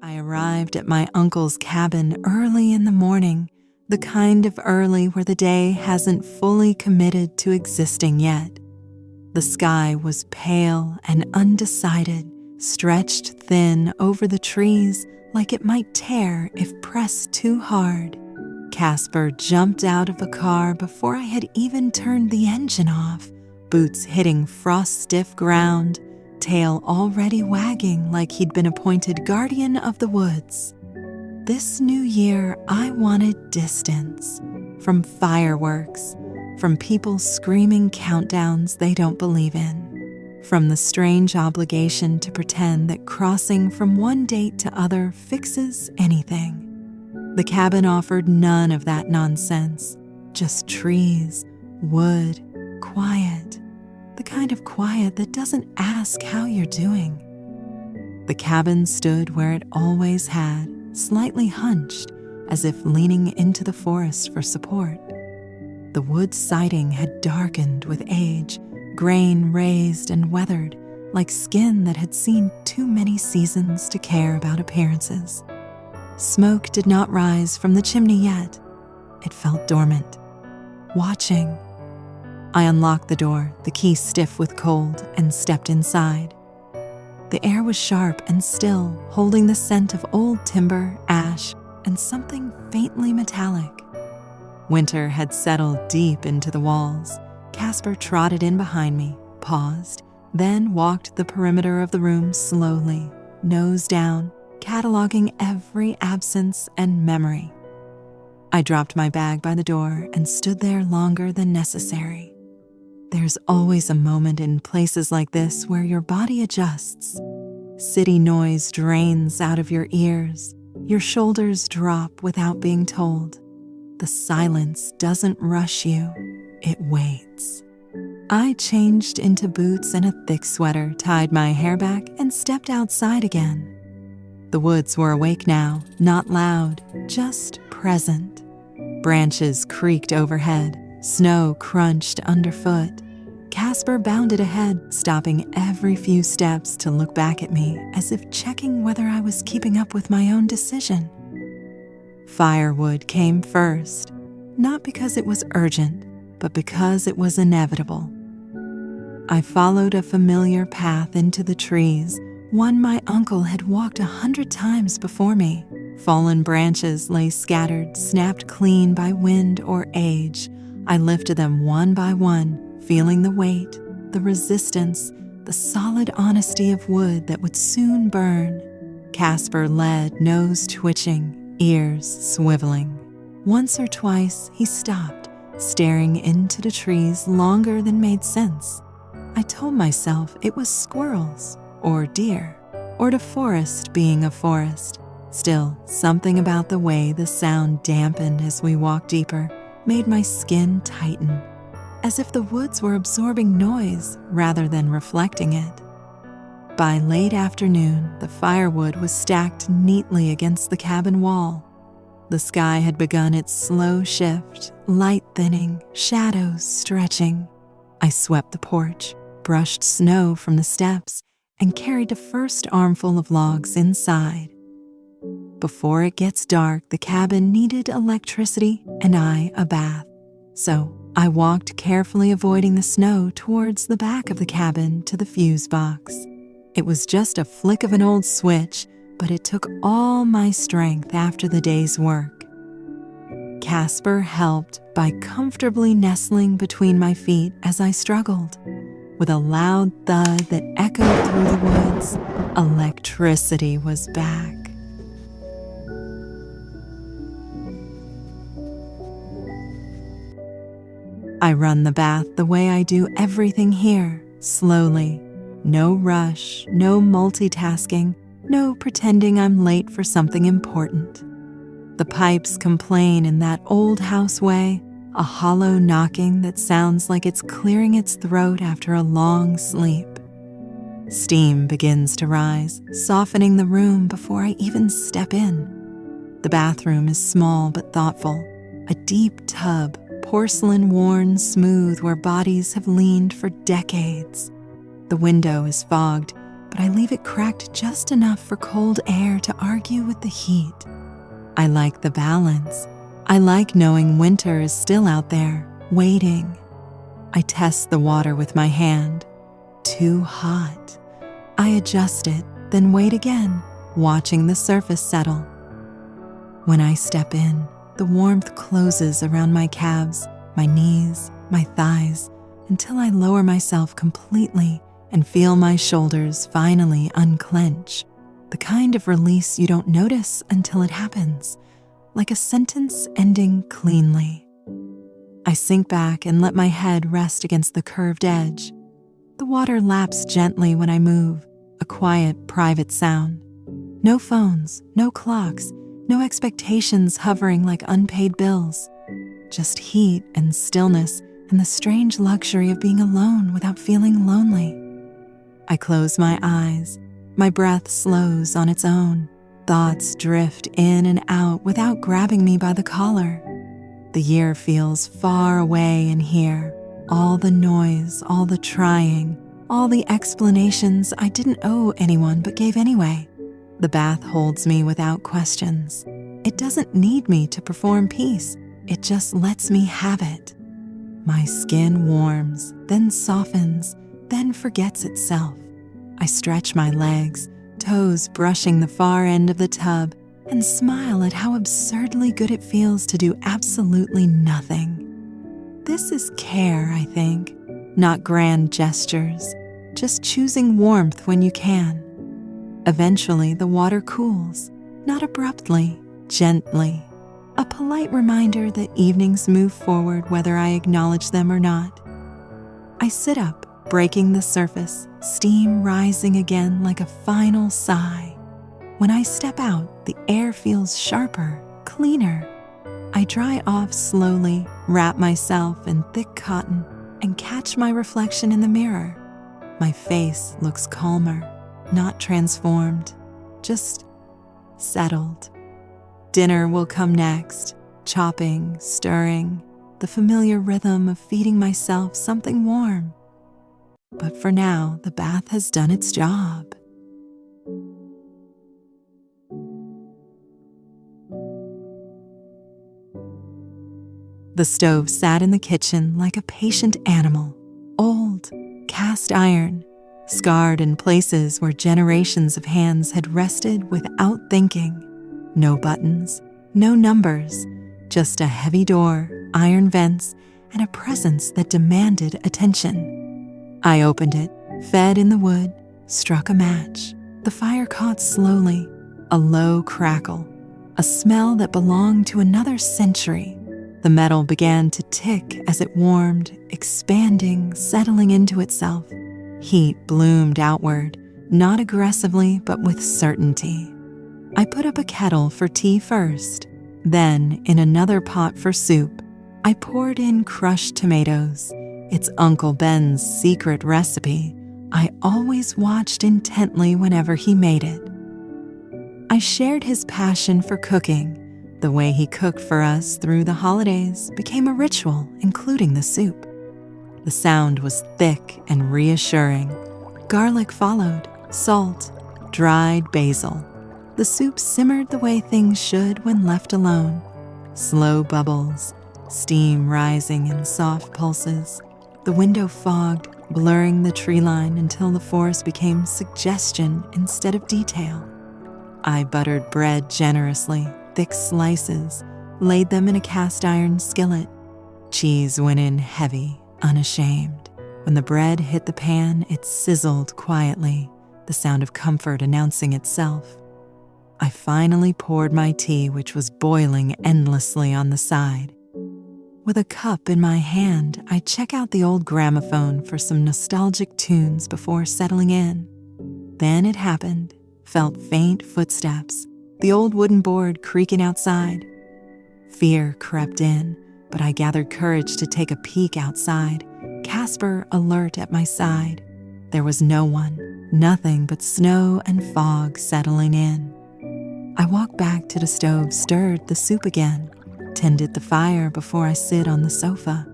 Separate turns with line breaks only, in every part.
I arrived at my uncle's cabin early in the morning, the kind of early where the day hasn't fully committed to existing yet. The sky was pale and undecided, stretched thin over the trees like it might tear if pressed too hard. Casper jumped out of the car before I had even turned the engine off, boots hitting frost-stiff ground, tail already wagging like he'd been appointed guardian of the woods. This new year, I wanted distance from fireworks, from people screaming countdowns they don't believe in, from the strange obligation to pretend that crossing from one date to other fixes anything. The cabin offered none of that nonsense, just trees, wood, quiet, the kind of quiet that doesn't ask how you're doing. The cabin stood where it always had, slightly hunched, as if leaning into the forest for support. The wood siding had darkened with age, grain raised and weathered, like skin that had seen too many seasons to care about appearances. Smoke did not rise from the chimney yet. It felt dormant, watching. I unlocked the door, the key stiff with cold, and stepped inside. The air was sharp and still, holding the scent of old timber, ash, and something faintly metallic. Winter had settled deep into the walls. Casper trotted in behind me, paused, then walked the perimeter of the room slowly, nose down, cataloging every absence and memory. I dropped my bag by the door and stood there longer than necessary. There's always a moment in places like this where your body adjusts. City noise drains out of your ears. Your shoulders drop without being told. The silence doesn't rush you. It waits. I changed into boots and a thick sweater, tied my hair back, and stepped outside again. The woods were awake now, not loud, just present. Branches creaked overhead, snow crunched underfoot. Casper bounded ahead, stopping every few steps to look back at me as if checking whether I was keeping up with my own decision. Firewood came first, not because it was urgent, but because it was inevitable. I followed a familiar path into the trees, one my uncle had walked 100 times before me. Fallen branches lay scattered, snapped clean by wind or age. I lifted them one by one, feeling the weight, the resistance, the solid honesty of wood that would soon burn. Casper led, nose twitching, ears swiveling. Once or twice he stopped, staring into the trees longer than made sense. I told myself it was squirrels, or deer, or the forest being a forest. Still, something about the way the sound dampened as we walked deeper made my skin tighten, as if the woods were absorbing noise rather than reflecting it. By late afternoon, the firewood was stacked neatly against the cabin wall. The sky had begun its slow shift, light thinning, shadows stretching. I swept the porch, brushed snow from the steps, and carried the first armful of logs inside. Before it gets dark, the cabin needed electricity and I a bath. So I walked carefully, avoiding the snow, towards the back of the cabin to the fuse box. It was just a flick of an old switch, but it took all my strength after the day's work. Casper helped by comfortably nestling between my feet as I struggled. With a loud thud that echoed through the woods, electricity was back. I run the bath the way I do everything here, slowly. No rush, no multitasking, no pretending I'm late for something important. The pipes complain in that old house way, a hollow knocking that sounds like it's clearing its throat after a long sleep. Steam begins to rise, softening the room before I even step in. The bathroom is small but thoughtful, a deep tub, porcelain worn smooth where bodies have leaned for decades. The window is fogged, but I leave it cracked just enough for cold air to argue with the heat. I like the balance. I like knowing winter is still out there, waiting. I test the water with my hand. Too hot. I adjust it, then wait again, watching the surface settle. When I step in, the warmth closes around my calves, my knees, my thighs, until I lower myself completely and feel my shoulders finally unclench. The kind of release you don't notice until it happens, like a sentence ending cleanly. I sink back and let my head rest against the curved edge. The water laps gently when I move, a quiet, private sound. No phones, no clocks, no expectations hovering like unpaid bills. Just heat and stillness and the strange luxury of being alone without feeling lonely. I close my eyes. My breath slows on its own. Thoughts drift in and out without grabbing me by the collar. The year feels far away in here. All the noise, all the trying, all the explanations I didn't owe anyone but gave anyway. The bath holds me without questions. It doesn't need me to perform peace. It just lets me have it. My skin warms, then softens, then forgets itself. I stretch my legs, toes brushing the far end of the tub, and smile at how absurdly good it feels to do absolutely nothing. This is care, I think, not grand gestures, just choosing warmth when you can. Eventually, the water cools, not abruptly, gently. A polite reminder that evenings move forward whether I acknowledge them or not. I sit up, breaking the surface, steam rising again like a final sigh. When I step out, the air feels sharper, cleaner. I dry off slowly, wrap myself in thick cotton, and catch my reflection in the mirror. My face looks calmer, not transformed, just settled. Dinner will come next, chopping, stirring, the familiar rhythm of feeding myself something warm. But for now, the bath has done its job. The stove sat in the kitchen like a patient animal, old, cast iron, scarred in places where generations of hands had rested without thinking. No buttons, no numbers, just a heavy door, iron vents, and a presence that demanded attention. I opened it, fed in the wood, struck a match. The fire caught slowly, a low crackle, a smell that belonged to another century. The metal began to tick as it warmed, expanding, settling into itself. Heat bloomed outward, not aggressively, but with certainty. I put up a kettle for tea first. Then, in another pot for soup, I poured in crushed tomatoes. It's Uncle Ben's secret recipe. I always watched intently whenever he made it. I shared his passion for cooking. The way he cooked for us through the holidays became a ritual, including the soup. The sound was thick and reassuring. Garlic followed, salt, dried basil. The soup simmered the way things should when left alone. Slow bubbles, steam rising in soft pulses. The window fogged, blurring the tree line until the forest became suggestion instead of detail. I buttered bread generously, thick slices, laid them in a cast iron skillet. Cheese went in heavy, unashamed. When the bread hit the pan, it sizzled quietly, the sound of comfort announcing itself. I finally poured my tea, which was boiling endlessly on the side. With a cup in my hand, I check out the old gramophone for some nostalgic tunes before settling in. Then it happened, felt faint footsteps, the old wooden board creaking outside. Fear crept in, but I gathered courage to take a peek outside, Casper alert at my side. There was no one, nothing but snow and fog settling in. I walked back to the stove, stirred the soup again, tended the fire before I sit on the sofa.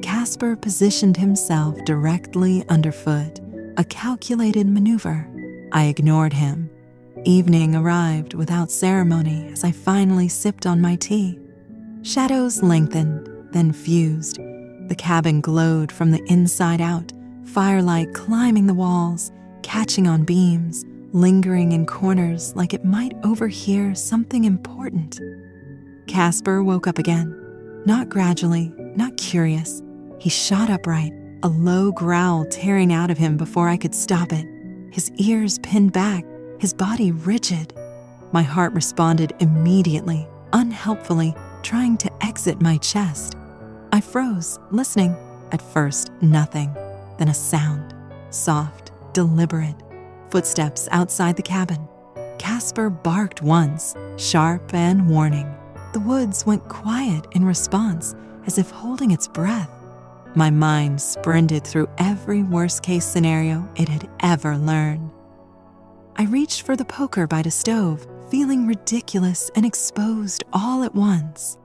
Casper positioned himself directly underfoot, a calculated maneuver. I ignored him. Evening arrived without ceremony as I finally sipped on my tea. Shadows lengthened, then fused. The cabin glowed from the inside out, firelight climbing the walls, catching on beams, lingering in corners like it might overhear something important. Casper woke up again, not gradually, not curious. He shot upright, a low growl tearing out of him before I could stop it. His ears pinned back, his body rigid. My heart responded immediately, unhelpfully, trying to exit my chest. I froze, listening. At first, nothing. Then a sound, soft, deliberate. Footsteps outside the cabin. Casper barked once, sharp and warning. The woods went quiet in response, as if holding its breath. My mind sprinted through every worst-case scenario it had ever learned. I reached for the poker by the stove, feeling ridiculous and exposed all at once.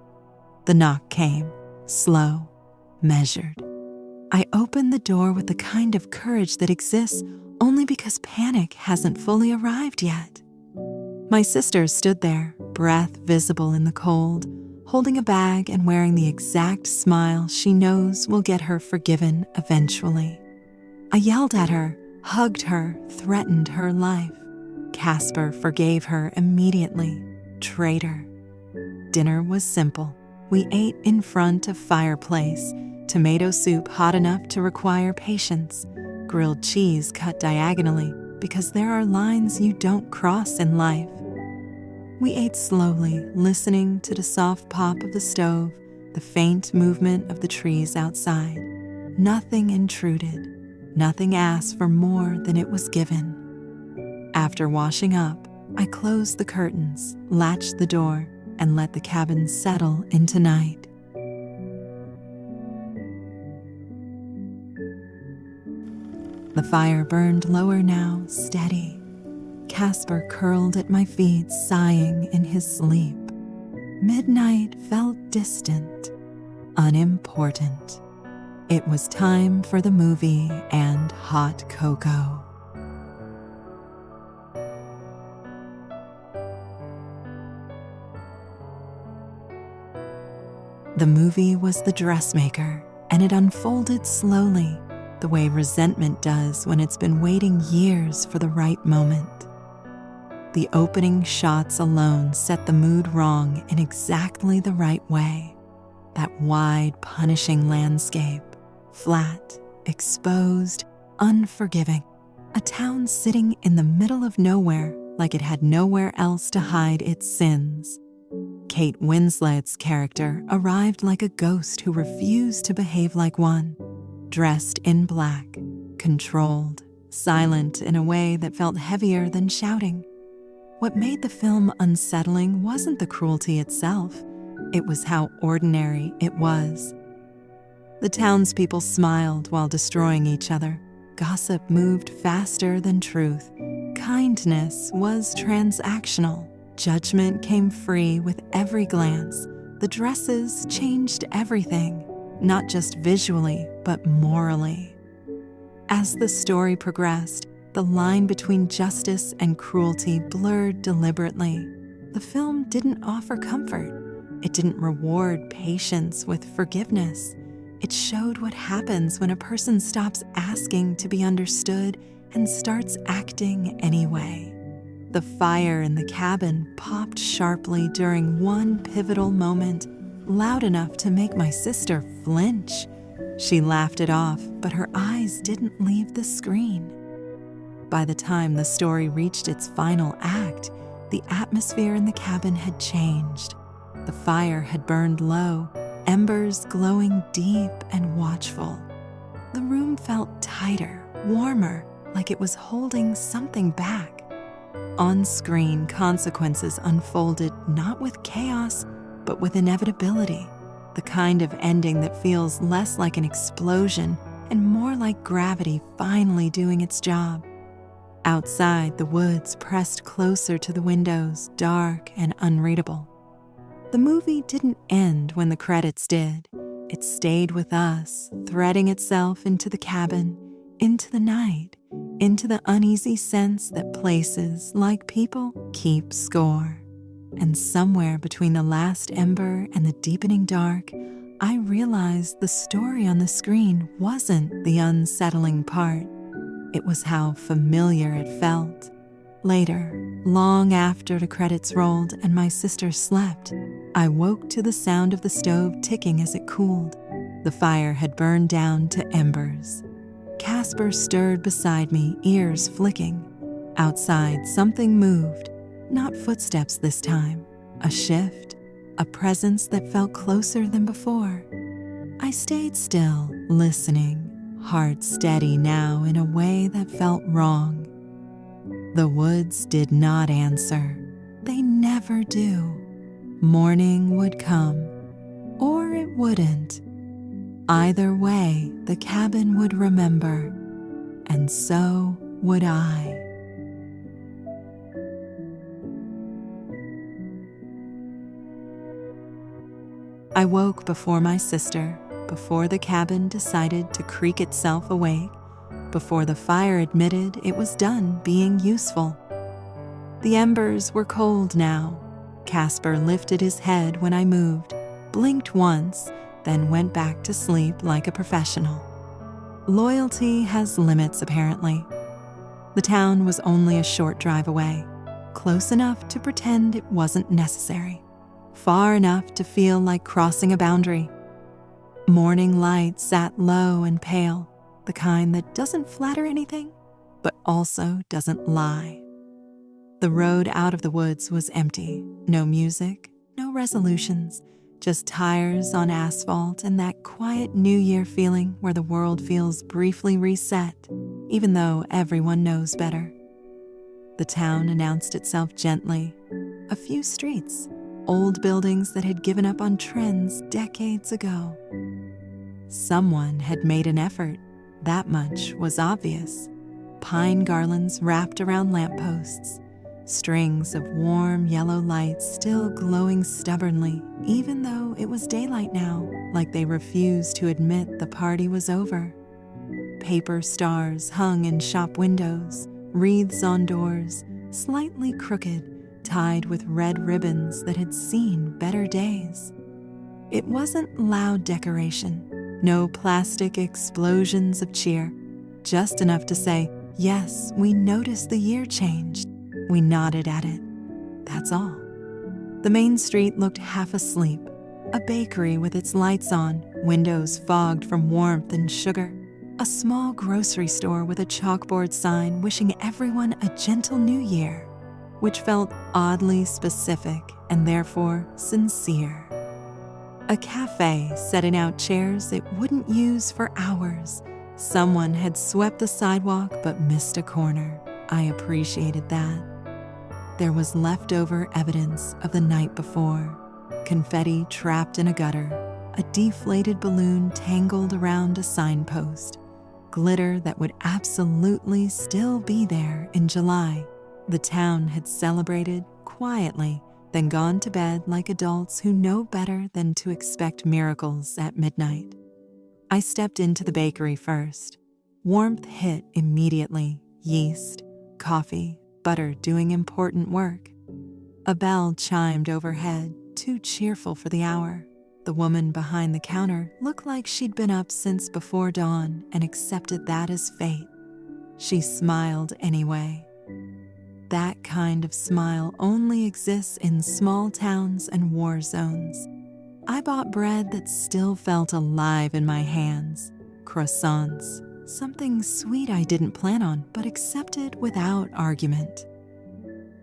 The knock came, slow, measured. I opened the door with the kind of courage that exists only because panic hasn't fully arrived yet. My sister stood there, breath visible in the cold, holding a bag and wearing the exact smile she knows will get her forgiven eventually. I yelled at her, hugged her, threatened her life. Casper forgave her immediately. Traitor. Dinner was simple. We ate in front of fireplace, tomato soup hot enough to require patience, grilled cheese cut diagonally because there are lines you don't cross in life. We ate slowly, listening to the soft pop of the stove, the faint movement of the trees outside. Nothing intruded, nothing asked for more than it was given. After washing up, I closed the curtains, latched the door, and let the cabin settle into night. The fire burned lower now, steady. Casper curled at my feet, sighing in his sleep. Midnight felt distant, unimportant. It was time for the movie and hot cocoa. The movie was The Dressmaker, and it unfolded slowly, the way resentment does when it's been waiting years for the right moment. The opening shots alone set the mood wrong in exactly the right way. That wide, punishing landscape, flat, exposed, unforgiving. A town sitting in the middle of nowhere like it had nowhere else to hide its sins. Kate Winslet's character arrived like a ghost who refused to behave like one, dressed in black, controlled, silent in a way that felt heavier than shouting. What made the film unsettling wasn't the cruelty itself, it was how ordinary it was. The townspeople smiled while destroying each other. Gossip moved faster than truth. Kindness was transactional. Judgment came free with every glance. The dresses changed everything, not just visually, but morally. As the story progressed, the line between justice and cruelty blurred deliberately. The film didn't offer comfort. It didn't reward patience with forgiveness. It showed what happens when a person stops asking to be understood and starts acting anyway. The fire in the cabin popped sharply during one pivotal moment, loud enough to make my sister flinch. She laughed it off, but her eyes didn't leave the screen. By the time the story reached its final act, the atmosphere in the cabin had changed. The fire had burned low, embers glowing deep and watchful. The room felt tighter, warmer, like it was holding something back. On-screen consequences unfolded not with chaos, but with inevitability, the kind of ending that feels less like an explosion and more like gravity finally doing its job. Outside, the woods pressed closer to the windows, dark and unreadable. The movie didn't end when the credits did. It stayed with us, threading itself into the cabin, into the night, into the uneasy sense that places, like people, keep score. And somewhere between the last ember and the deepening dark, I realized the story on the screen wasn't the unsettling part. It was how familiar it felt. Later, long after the credits rolled and my sister slept, I woke to the sound of the stove ticking as it cooled. The fire had burned down to embers. Casper stirred beside me, ears flicking. Outside, something moved. Not footsteps this time. A shift. A presence that felt closer than before. I stayed still, listening, heart steady now in a way that felt wrong. The woods did not answer. They never do. Morning would come, or it wouldn't. Either way, the cabin would remember, and so would I. I woke before my sister, before the cabin decided to creak itself awake, before the fire admitted it was done being useful. The embers were cold now. Casper lifted his head when I moved, blinked once, then went back to sleep like a professional. Loyalty has limits, apparently. The town was only a short drive away, close enough to pretend it wasn't necessary, far enough to feel like crossing a boundary. Morning light sat low and pale, the kind that doesn't flatter anything, but also doesn't lie. The road out of the woods was empty. No music, no resolutions, just tires on asphalt and that quiet New Year feeling where the world feels briefly reset, even though everyone knows better. The town announced itself gently. A few streets, old buildings that had given up on trends decades ago. Someone had made an effort. That much was obvious. Pine garlands wrapped around lampposts, strings of warm yellow lights still glowing stubbornly, even though it was daylight now, like they refused to admit the party was over. Paper stars hung in shop windows, wreaths on doors, slightly crooked, tied with red ribbons that had seen better days. It wasn't loud decoration, no plastic explosions of cheer, just enough to say, yes, we noticed the year changed. We nodded at it. That's all. The main street looked half asleep, a bakery with its lights on, windows fogged from warmth and sugar, a small grocery store with a chalkboard sign wishing everyone a gentle new year, which felt oddly specific and therefore sincere. A cafe setting out chairs it wouldn't use for hours. Someone had swept the sidewalk but missed a corner. I appreciated that. There was leftover evidence of the night before. Confetti trapped in a gutter, a deflated balloon tangled around a signpost, glitter that would absolutely still be there in July. The town had celebrated quietly, then gone to bed like adults who know better than to expect miracles at midnight. I stepped into the bakery first. Warmth hit immediately. Yeast, coffee, butter doing important work. A bell chimed overhead, too cheerful for the hour. The woman behind the counter looked like she'd been up since before dawn and accepted that as fate. She smiled anyway. That kind of smile only exists in small towns and war zones. I bought bread that still felt alive in my hands. Croissants, something sweet I didn't plan on but accepted without argument.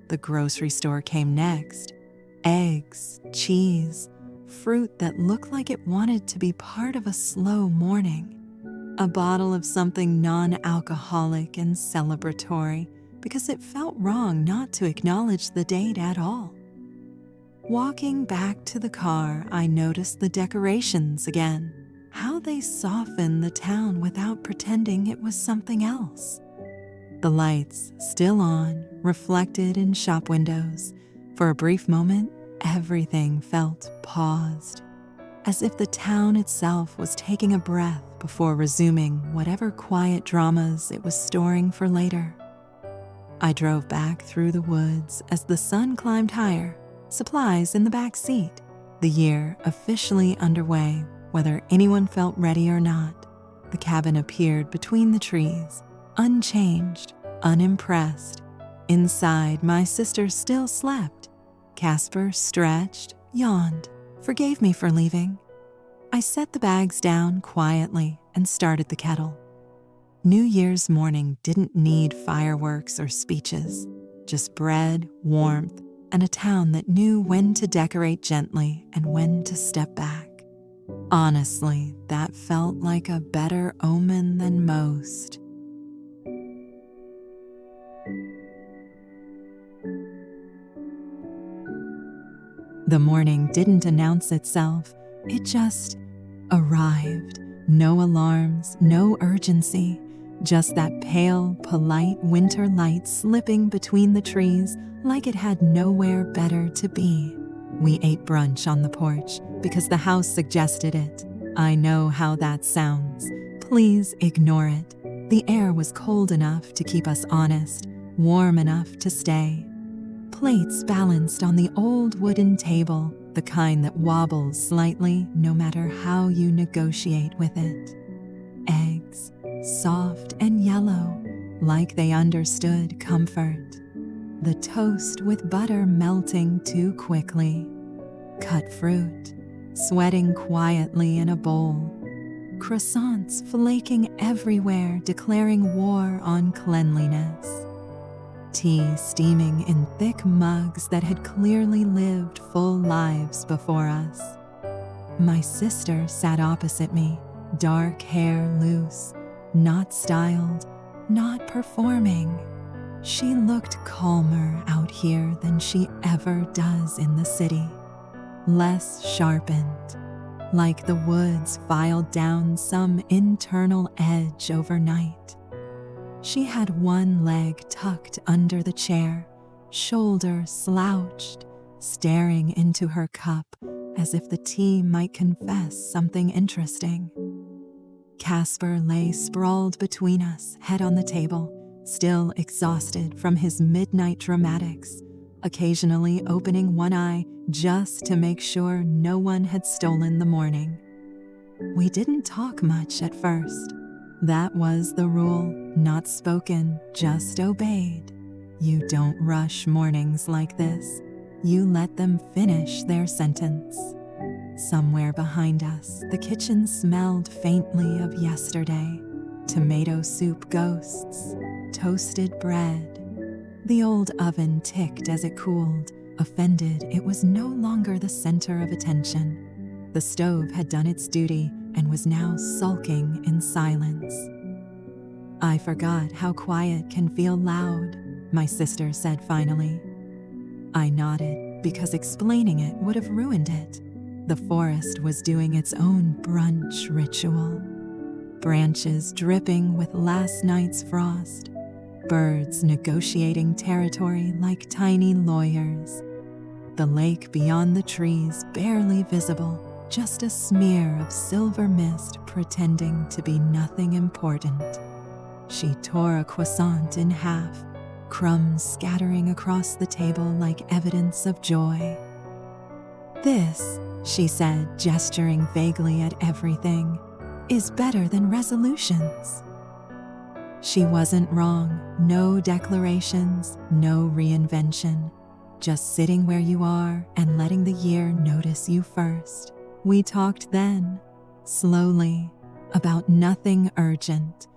The grocery store came next. Eggs, cheese, fruit that looked like it wanted to be part of a slow morning. A bottle of something non-alcoholic and celebratory because it felt wrong not to acknowledge the date at all. Walking back to the car, I noticed the decorations again, how they softened the town without pretending it was something else. The lights, still on, reflected in shop windows. For a brief moment, everything felt paused. as if the town itself was taking a breath before resuming whatever quiet dramas it was storing for later. I drove back through the woods as the sun climbed higher, supplies in the back seat, the year officially underway, whether anyone felt ready or not. The cabin appeared between the trees, unchanged, unimpressed. Inside, my sister still slept. Casper stretched, yawned, forgave me for leaving. I set the bags down quietly and started the kettle. New Year's morning didn't need fireworks or speeches, just bread, warmth, and a town that knew when to decorate gently and when to step back. Honestly, that felt like a better omen than most. The morning didn't announce itself, it just arrived. No alarms, no urgency, just that pale, polite winter light slipping between the trees like it had nowhere better to be. We ate brunch on the porch because the house suggested it. I know how that sounds. Please ignore it. The air was cold enough to keep us honest, warm enough to stay. Plates balanced on the old wooden table, the kind that wobbles slightly no matter how you negotiate with it. Eggs, soft and yellow, like they understood comfort. The toast with butter melting too quickly. Cut fruit, sweating quietly in a bowl. Croissants flaking everywhere, declaring war on cleanliness. Tea steaming in thick mugs that had clearly lived full lives before us. My sister sat opposite me, dark hair loose, not styled, not performing. She looked calmer out here than she ever does in the city, less sharpened, like the woods filed down some internal edge overnight. She had one leg tucked under the chair, shoulder slouched, staring into her cup as if the tea might confess something interesting. Casper lay sprawled between us, head on the table, still exhausted from his midnight dramatics, occasionally opening one eye just to make sure no one had stolen the morning. We didn't talk much at first. That was the rule, not spoken, just obeyed. You don't rush mornings like this. You let them finish their sentence. Somewhere behind us, the kitchen smelled faintly of yesterday. Tomato soup ghosts, toasted bread. The old oven ticked as it cooled, offended it was no longer the center of attention. The stove had done its duty and was now sulking in silence. I forgot how quiet can feel loud, my sister said finally. I nodded because explaining it would have ruined it. The forest was doing its own brunch ritual. Branches dripping with last night's frost. Birds negotiating territory like tiny lawyers. The lake beyond the trees barely visible, just a smear of silver mist pretending to be nothing important. She tore a croissant in half, crumbs scattering across the table like evidence of joy. This, she said, gesturing vaguely at everything, is better than resolutions. She wasn't wrong. No declarations, no reinvention. Just sitting where you are and letting the year notice you first. We talked then, slowly, about nothing urgent.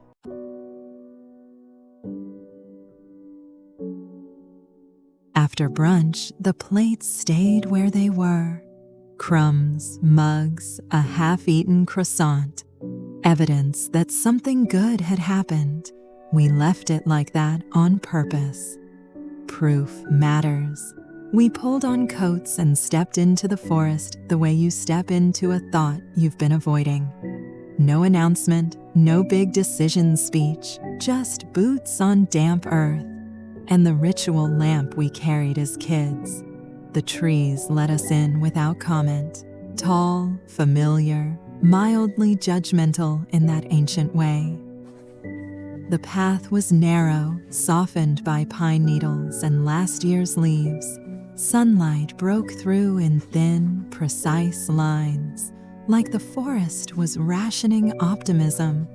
After brunch, the plates stayed where they were. Crumbs, mugs, a half-eaten croissant. Evidence that something good had happened. We left it like that on purpose. Proof matters. We pulled on coats and stepped into the forest the way you step into a thought you've been avoiding. No announcement, no big decision speech, just boots on damp earth. And the ritual lamp we carried as kids. The trees let us in without comment. Tall, familiar, mildly judgmental in that ancient way. The path was narrow, softened by pine needles and last year's leaves. Sunlight broke through in thin, precise lines, like the forest was rationing optimism.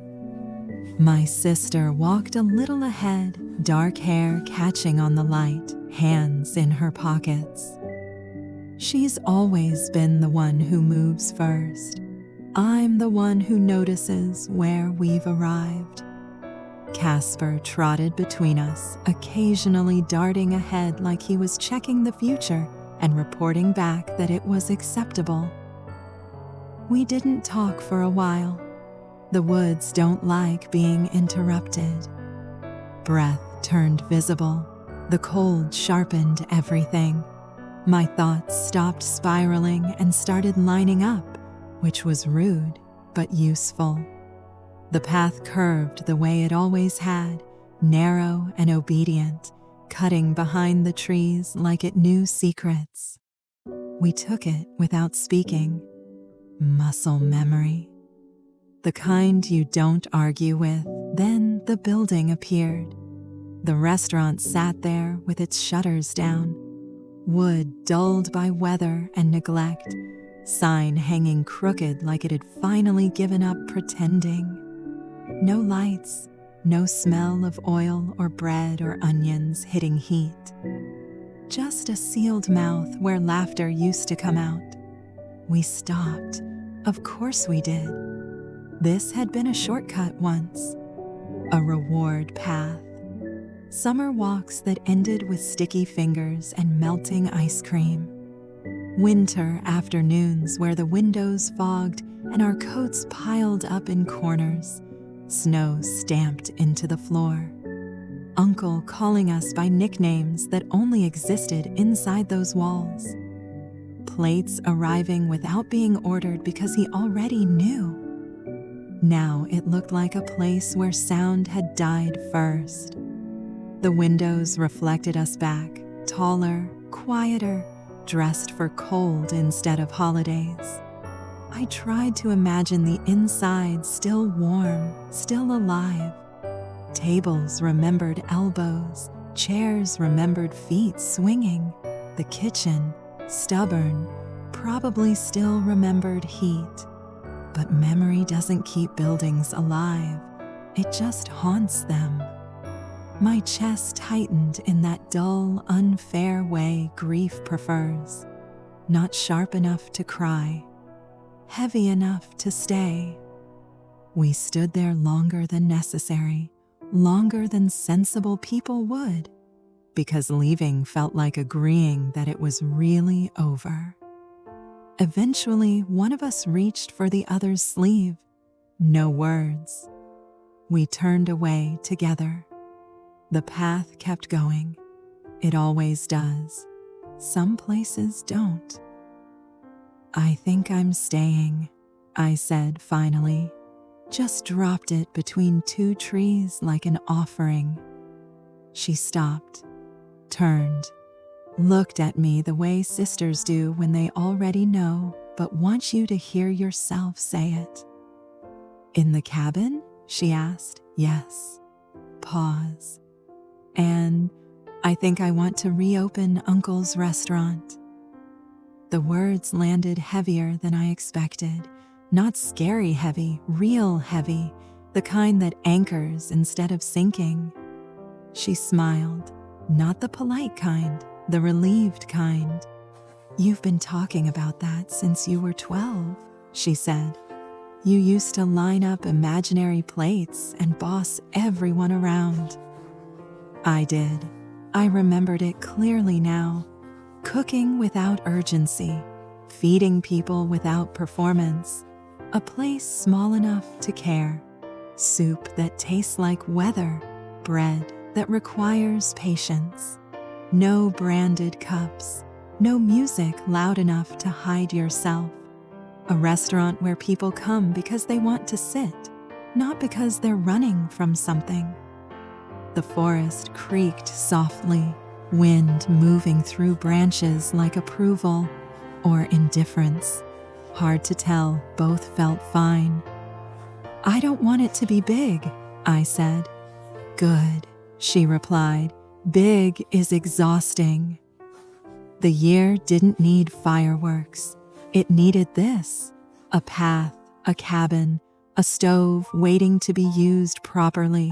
My sister walked a little ahead, dark hair catching on the light, hands in her pockets. She's always been the one who moves first. I'm the one who notices where we've arrived. Casper trotted between us, occasionally darting ahead like he was checking the future and reporting back that it was acceptable. We didn't talk for a while. The woods don't like being interrupted. Breath turned visible. The cold sharpened everything. My thoughts stopped spiraling and started lining up, which was rude but useful. The path curved the way it always had, narrow and obedient, cutting behind the trees like it knew secrets. We took it without speaking. Muscle memory. The kind you don't argue with. Then the building appeared. The restaurant sat there with its shutters down. Wood dulled by weather and neglect. Sign hanging crooked like it had finally given up pretending. No lights, no smell of oil or bread or onions hitting heat. Just a sealed mouth where laughter used to come out. We stopped. Of course we did. This had been a shortcut once. A reward path. Summer walks that ended with sticky fingers and melting ice cream. Winter afternoons where the windows fogged and our coats piled up in corners. Snow stamped into the floor. Uncle calling us by nicknames that only existed inside those walls. Plates arriving without being ordered because he already knew. Now it looked like a place where sound had died first. The windows reflected us back, taller, quieter, dressed for cold instead of holidays. I tried to imagine the inside still warm, still alive. Tables remembered elbows, chairs remembered feet swinging. The kitchen, stubborn, probably still remembered heat. But memory doesn't keep buildings alive, it just haunts them. My chest tightened in that dull, unfair way grief prefers. Not sharp enough to cry, heavy enough to stay. We stood there longer than necessary, longer than sensible people would, because leaving felt like agreeing that it was really over. Eventually, one of us reached for the other's sleeve. No words. We turned away together. The path kept going. It always does. Some places don't. I think I'm staying, I said finally. Just dropped it between two trees like an offering. She stopped, turned, looked at me the way sisters do when they already know but want you to hear yourself say it. In the cabin? She asked. Yes. Pause. And I think I want to reopen Uncle's restaurant. The words landed heavier than I expected. Not scary heavy, real heavy, the kind that anchors instead of sinking. She smiled, not the polite kind, the relieved kind. You've been talking about that since you were 12, she said. You used to line up imaginary plates and boss everyone around. I did. I remembered it clearly now. Cooking without urgency, feeding people without performance, a place small enough to care, soup that tastes like weather, bread that requires patience, no branded cups, no music loud enough to hide yourself, a restaurant where people come because they want to sit, not because they're running from something. The forest creaked softly, wind moving through branches like approval or indifference, Hard to tell, both felt fine. I don't want it to be big, I said. Good, she replied. Big is exhausting. The year didn't need fireworks. It needed this: a path, a cabin, a stove waiting to be used properly.